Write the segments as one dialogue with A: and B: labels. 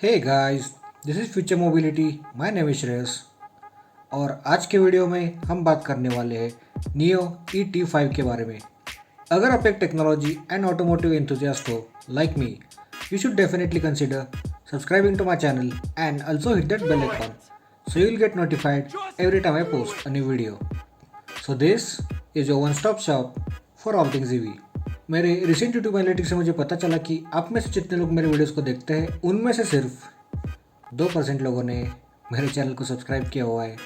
A: Hey guys, this is Future Mobility. My name is Shreyas और आज के वीडियो में हम बात करने वाले हैं नियो ET5 के बारे में। अगर आप एक टेक्नोलॉजी एंड ऑटोमोटिव एंथुसियास्ट हो like me, you should definitely consider subscribing to my channel and also hit that bell icon so you'll get notified every time I post a new video. So this is your one-stop shop for all things EV. मेरे recent YouTube analytics से मुझे पता चला कि आप में से जितने लोग मेरे वीडियोस को देखते हैं उनमें से सिर्फ 2% लोगों ने मेरे चैनल को सब्सक्राइब किया हुआ है।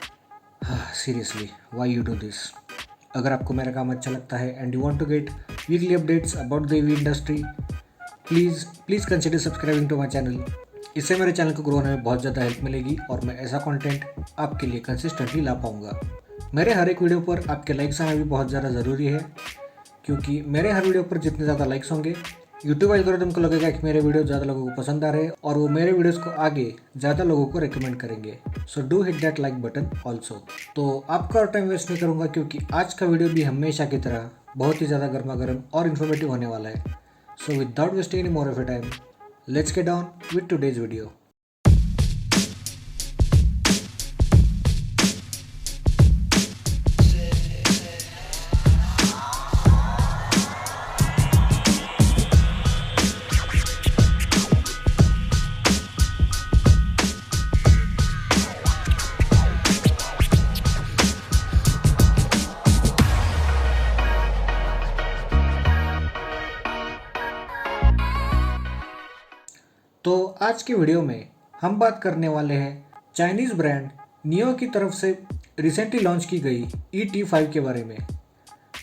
A: हाँ, seriously why you do this? अगर आपको मेरा काम अच्छा लगता है and you want to get weekly updates about the EV industry, please consider subscribing to my channel. इससे मेरे चैनल को ग्रो होने में बहुत ज़्यादा हेल्प मिलेगी और मैं ऐसा कंटेंट आपके लिए कंसिस्टेंटली ला पाऊँगा। मेरे हर एक वीडियो पर आपके लाइक्स आना भी बहुत ज़्यादा ज़रूरी है, क्योंकि मेरे हर वीडियो पर जितने ज़्यादा लाइक्स होंगे यूट्यूब एल्गोरिथम को लगेगा कि मेरे वीडियो ज़्यादा लोगों को पसंद आ रहे हैं और वो मेरे वीडियोस को आगे ज़्यादा लोगों को रिकमेंड करेंगे। So do hit that like button also. तो आपका और टाइम वेस्ट नहीं करूँगा, क्योंकि आज का वीडियो भी हमेशा की तरह बहुत ही ज़्यादा गर्मा गर्म और इन्फॉर्मेटिव होने वाला है। So without wasting any more of your time, let's get on with today's video. तो आज की वीडियो में हम बात करने वाले हैं चाइनीज़ ब्रांड नियो की तरफ से रिसेंटली लॉन्च की गई ET5 के बारे में।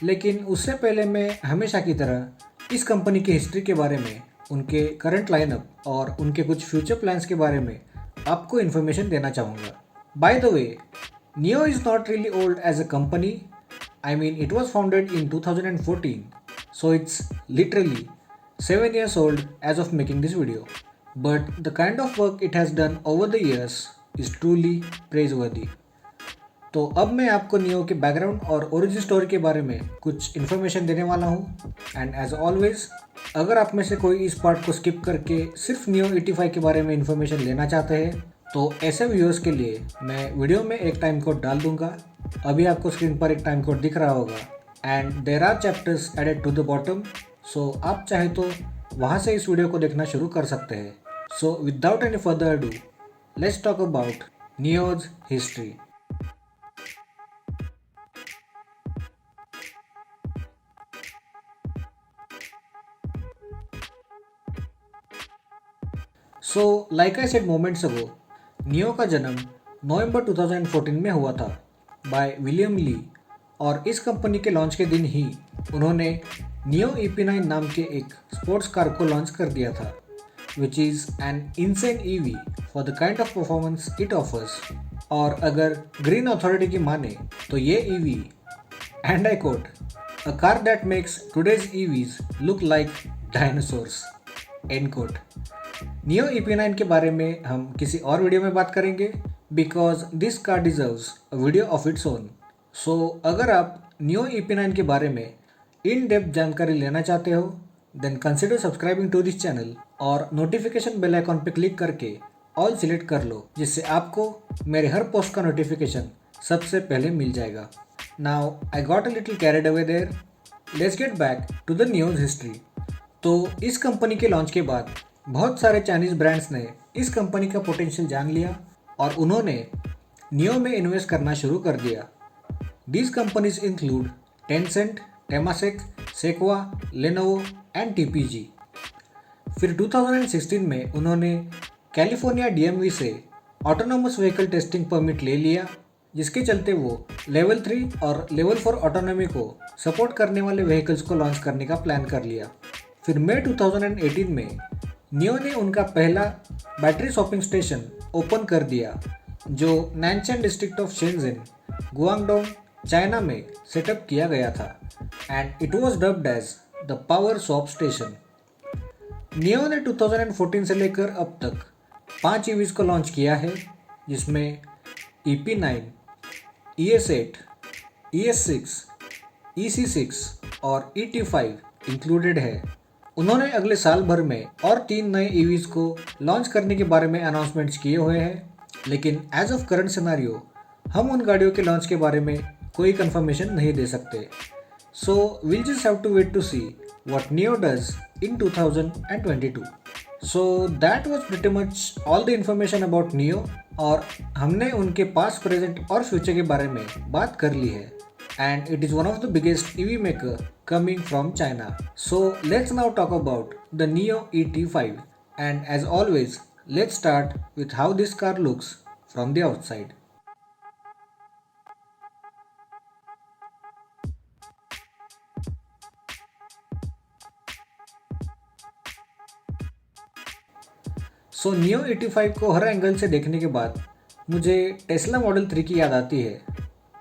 A: लेकिन उससे पहले मैं हमेशा की तरह इस कंपनी की हिस्ट्री के बारे में, उनके करंट लाइनअप और उनके कुछ फ्यूचर प्लान्स के बारे में आपको इन्फॉर्मेशन देना चाहूँगा। By the way, Neo is not really old as a company. I mean, it was founded in 2014, so it's literally 7 years old as of making this video. But the kind of work it has done over the years is truly praiseworthy. तो अब मैं आपको neo के background और origin story के बारे में कुछ इन्फॉर्मेशन देने वाला हूँ। एंड एज ऑलवेज, अगर आप में से कोई इस पार्ट को स्किप करके सिर्फ नियो ET5 के बारे में इन्फॉर्मेशन लेना चाहते हैं, तो ऐसे व्यूअर्स के लिए मैं वीडियो में एक टाइम कोड डाल दूंगा। अभी आपको स्क्रीन पर एक टाइम कोड दिख रहा होगा and there are chapters added to the bottom. So आप चाहे तो वहाँ से इस वीडियो को देखना शुरू कर सकते हैं। So without any further ado, let's talk about Nio's history. So like I said moments ago, Nio का जन्म नवंबर 2014 में हुआ था बाय विलियम ली, और इस कंपनी के लॉन्च के दिन ही उन्होंने नियो EP9 नाम के एक स्पोर्ट्स कार को लॉन्च कर दिया था, which is an insane EV for the kind of performance it offers. और अगर ग्रीन अथॉरिटी की माने तो ये EV, and I quote, a car that makes today's EVs look like dinosaurs, and quote. Neo EP9 के बारे में हम किसी और वीडियो में बात करेंगे, because this car deserves a video of its own. So अगर आप नियो EP9 के बारे में इन डेप्थ जानकारी लेना चाहते हो, then consider subscribing to this channel और नोटिफिकेशन बेल आइकॉन पर क्लिक करके ऑल सिलेक्ट कर लो, जिससे आपको मेरे हर पोस्ट का नोटिफिकेशन सबसे पहले मिल जाएगा। Now I got a little carried away there, let's get back to the Nio's history. तो इस कंपनी के लॉन्च के बाद बहुत सारे चाइनीज़ ब्रांड्स ने इस कंपनी का पोटेंशियल जान लिया और उन्होंने नियो में इन्वेस्ट करना शुरू कर दिया। These companies include Tencent, Temasek, Sequoia, Lenovo and TPG। फिर 2016 में उन्होंने कैलिफोर्निया DMV से ऑटोनोमस व्हीकल टेस्टिंग परमिट ले लिया, जिसके चलते वो लेवल 3 और लेवल 4 ऑटोनॉमी को सपोर्ट करने वाले व्हीकल्स को लॉन्च करने का प्लान कर लिया। फिर मई 2018 में नियो ने उनका पहला बैटरी शॉपिंग स्टेशन ओपन कर दिया, जो Nanshan district of Shenzhen, Guangdong, China में सेटअप किया गया था, and it was dubbed as the power swap station. Nio ने 2014 से लेकर अब तक 5 EVs को लॉन्च किया है, जिसमें EP9, ES8, ES6, EC6 और ET5 इंक्लूडेड है। उन्होंने अगले साल भर में और 3 नए ईवीज को लॉन्च करने के बारे में अनाउंसमेंट्स किए हुए हैं, लेकिन एज ऑफ करंट सिनारियो हम उन गाड़ियों के लॉन्च के बारे में कोई कंफर्मेशन नहीं दे सकते. सो we'll just have to wait to see what NIO does in 2022. So that was pretty much all the information about NIO, और हमने उनके पास्ट, प्रेजेंट और फ्यूचर के बारे में बात कर ली है. And it is one of the biggest EV maker coming from China. So let's now talk about the NIO ET5. And as always, let's start with how this car looks from the outside. So neo 85 को हर angle से देखने के बाद मुझे Tesla model 3 की याद आती है.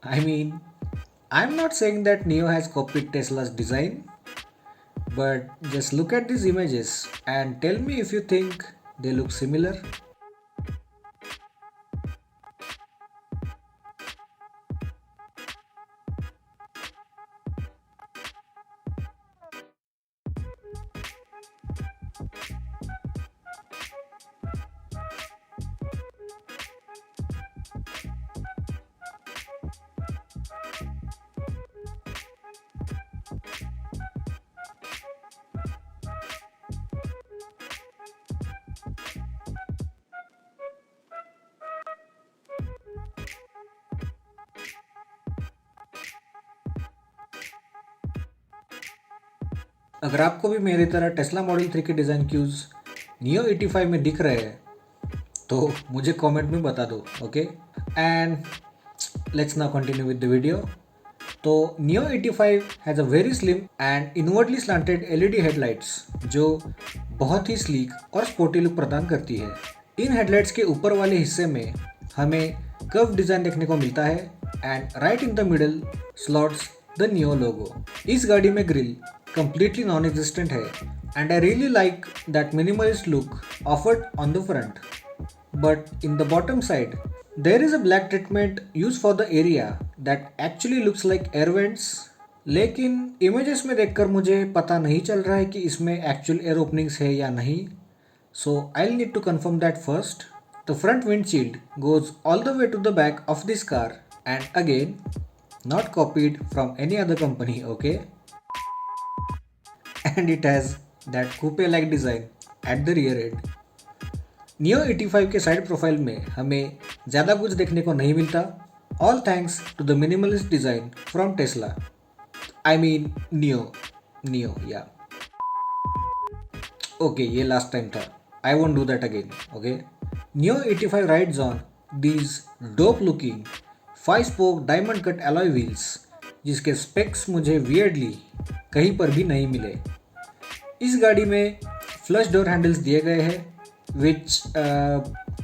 A: I am not saying that Nio has copied Tesla's design, but just look at this images and tell me if you think they look similar. अगर आपको भी मेरी तरह टेस्ला मॉडल 3 के डिज़ाइन क्यूज नियो 85 में दिख रहे हैं तो मुझे कमेंट में बता दो. Okay, and let's now continue with the video. तो Nio 85 has a very slim and inwardly slanted LED headlights जो बहुत ही स्लीक और स्पोर्टी लुक प्रदान करती है. इन हेडलाइट्स के ऊपर वाले हिस्से में हमें कर्व डिज़ाइन देखने को मिलता है and right in the middle slots the Nio logo. इस गाड़ी में ग्रिल completely non-existent है and I really like that minimalist look offered on the front. But in the bottom side, there is a black treatment used for the area that actually looks like air vents. लेकिन images में देखकर मुझे पता नहीं चल रहा है कि इसमें actual air openings है या नहीं. So I'll need to confirm that first. The front windshield goes all the way to the back of this car and again, not copied from any other company, okay? And it has that coupe-like design at the rear end. Neo 85 के side profile में हमें ज़्यादा कुछ देखने को नहीं मिलता, all thanks to the minimalist design from Tesla. I mean Neo yeah. Okay, ये लास्ट टाइम था. I won't do that again. Okay, Neo 85 rides on these dope looking 5-spoke diamond cut alloy wheels जिसके specs मुझे weirdly कहीं पर भी नहीं मिले. इस गाड़ी में फ्लश डोर हैंडल्स दिए गए हैं which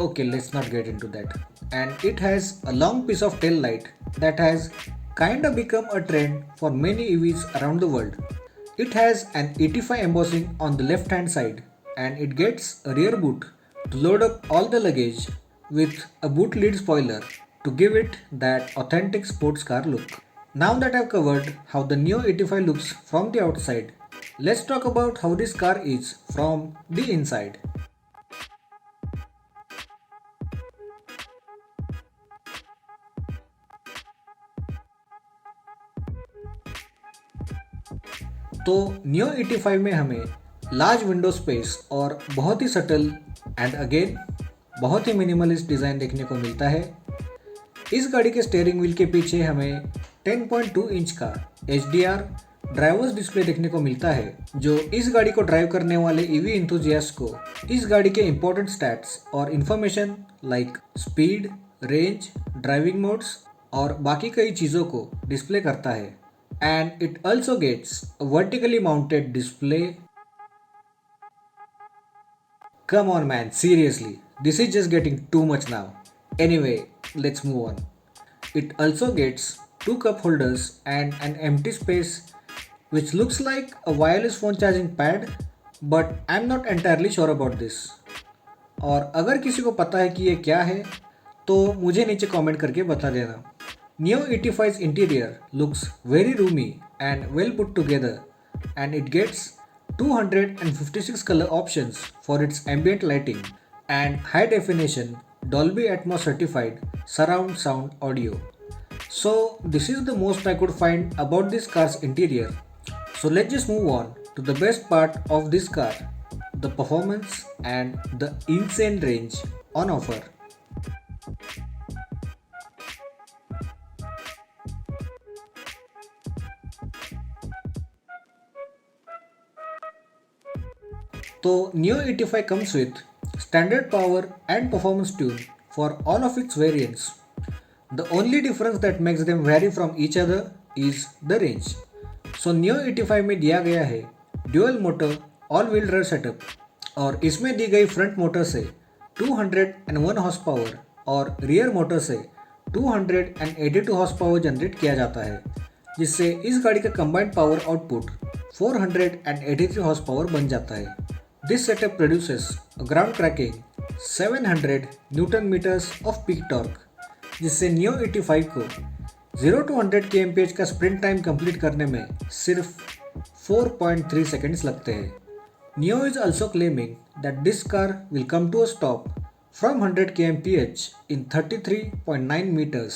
A: okay, let's not get into that. And it has a long piece of tail light that has kind of become a trend for many EVs around the world. It has an 85 embossing on the left hand side and it gets a rear boot to load up all the luggage with a boot lid spoiler to give it that authentic sports car look. Now that I've covered how the Neo 85 looks from the outside, let's talk about how this car is from the inside. तो Nio 85 में हमें large window space और बहुत ही subtle and again बहुत ही minimalist design देखने को मिलता है. इस गाड़ी के स्टीयरिंग व्हील के पीछे हमें 10.2 इंच का HDR ड्राइवर्स डिस्प्ले देखने को मिलता है जो इस गाड़ी को ड्राइव करने वाले ईवी इंथुजियास्ट को इस गाड़ी के इंपॉर्टेंट स्टैट्स और information like speed, range, driving modes और बाकी कई चीज़ों को डिस्प्ले करता है. And it also gets a vertically mounted display. Come on man, seriously, this is just getting too much now. Anyway, let's move on. It also gets 2 cup holders and an empty space which looks like a wireless phone charging pad, but I'm not entirely sure about this. और अगर किसी को पता है कि ये क्या है तो मुझे नीचे कमेंट करके बता देना. Neo 85's interior looks very roomy and well put together and it gets 256 color options for its ambient lighting, and high definition Dolby Atmos certified surround sound audio. So, this is the most I could find about this car's interior. So, let's just move on to the best part of this car, the performance and the insane range on offer. So Neo 85 comes with standard power and performance tune for all of its variants. The only difference that makes them vary from each other is the range. So Neo 85 में दिया गया है dual motor all wheel drive setup, और इसमें दी गई front motor से 201 horse power और rear motor से 282 हॉर्स पावर जनरेट किया जाता है, जिससे इस गाड़ी का combined power output 483 horse power बन जाता है. This setup produces a ground cracking 700 newton meters of peak torque, जिससे Neo 85 को 0 to 100 kmph का स्प्रिंट टाइम कंप्लीट करने में सिर्फ 4.3 सेकेंड्स लगते हैं. Neo is also claiming that this car will come to a stop from 100 kmph in 33.9 meters,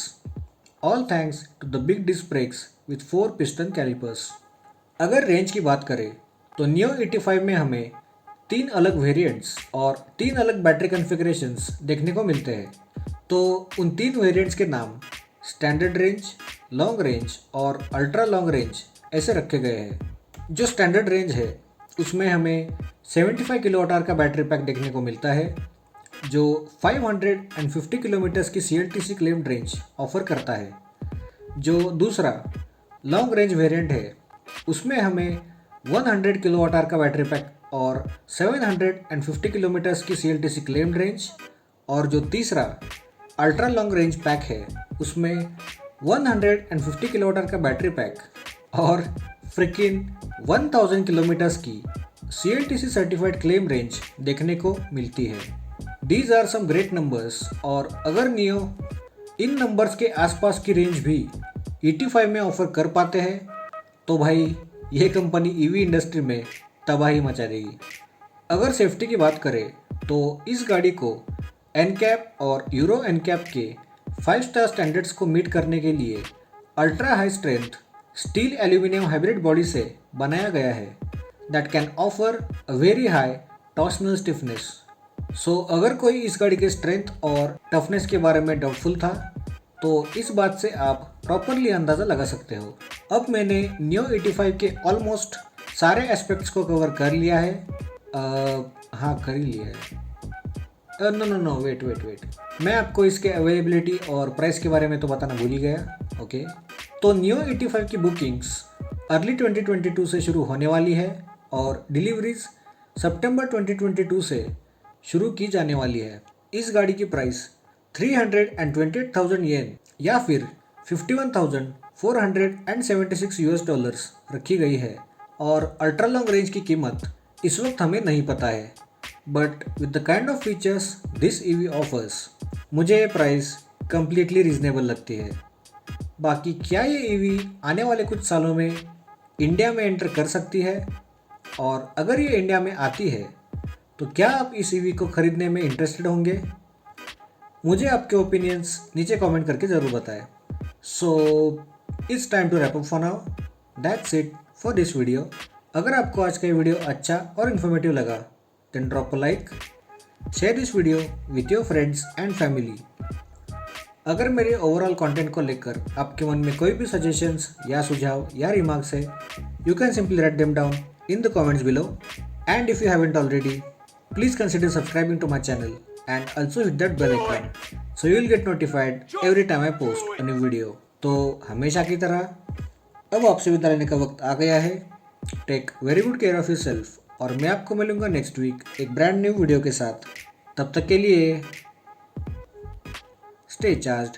A: all thanks to the big disc brakes with 4 piston calipers. अगर range की बात करें तो Neo 85 में हमें 3 अलग वेरिएंट्स और 3 अलग बैटरी कॉन्फ़िगरेशंस देखने को मिलते हैं. तो उन 3 वेरिएंट्स के नाम स्टैंडर्ड रेंज, लॉन्ग रेंज और अल्ट्रा लॉन्ग रेंज ऐसे रखे गए हैं. जो स्टैंडर्ड रेंज है उसमें हमें 75 किलोवाट आवर का बैटरी पैक देखने को मिलता है, जो 550 किलोमीटर्स की CLTC क्लेम्ड रेंज ऑफर करता है. जो दूसरा लॉन्ग रेंज वेरिएंट है उसमें हमें 100 किलोवाट आवर का बैटरी पैक और 750 किलोमीटर्स की CLTC क्लेम्ड रेंज, और जो तीसरा अल्ट्रा लॉन्ग रेंज पैक है उसमें 150 किलोवाट आवर का बैटरी पैक और फ्रिकिन 1000 किलोमीटर्स की CLTC सर्टिफाइड क्लेम रेंज देखने को मिलती है. These are some great numbers, और अगर नियो इन नंबर्स के आसपास की रेंज भी 85 में ऑफर कर पाते हैं तो भाई ये कंपनी EV इंडस्ट्री में तबाही मचा देगी. अगर सेफ्टी की बात करें तो इस गाड़ी को NCAP और यूरो NCAP के 5 स्टार स्टैंडर्ड्स को मीट करने के लिए ultra high strength steel aluminium hybrid body से बनाया गया है that can offer a very high torsional stiffness. So अगर कोई इस गाड़ी के स्ट्रेंथ और टफनेस के बारे में डाउटफुल था तो इस बात से आप प्रॉपरली अंदाज़ा लगा सकते हो. अब मैंने Neo 85 के ऑलमोस्ट सारे एस्पेक्ट्स को कवर कर लिया है. हाँ, कर ही लिया है. नो वेट, मैं आपको इसके अवेलेबिलिटी और प्राइस के बारे में तो बताना भूल ही गया. ओके, तो Neo 85 की बुकिंग्स अर्ली 2022 से शुरू होने वाली है और डिलीवरीज सितंबर 2022 से शुरू की जाने वाली है. इस गाड़ी की प्राइस 328,000 येन या फिर $51,476 रखी गई है, और अल्ट्रा लॉन्ग रेंज की कीमत इस वक्त हमें नहीं पता है. But with the kind of features this EV offers, मुझे ये प्राइस कम्प्लीटली रीजनेबल लगती है. बाकी क्या ये EV आने वाले कुछ सालों में इंडिया में एंटर कर सकती है, और अगर ये इंडिया में आती है तो क्या आप इस EV को खरीदने में इंटरेस्टेड होंगे? मुझे आपके ओपिनियंस नीचे कमेंट करके ज़रूर बताएं. So it's time to wrap up for now. That's it for this video. अगर आपको आज का ये वीडियो अच्छा और इन्फॉर्मेटिव लगा then drop a like, share this video with your friends and family. अगर मेरे ओवरऑल कंटेंट को लेकर आपके मन में कोई भी सजेशंस या सुझाव या रिमार्क्स है, you can simply write them down in the comments below. And if you haven't already, please consider subscribing to my channel and also hit that bell icon so you will get notified every time I post a new video. तो हमेशा की तरह अब आपसे विदा लेने का वक्त आ गया है. Take very good care of yourself, और मैं आपको मिलूंगा नेक्स्ट वीक एक ब्रांड न्यू वीडियो के साथ. तब तक के लिए स्टे चार्ज्ड.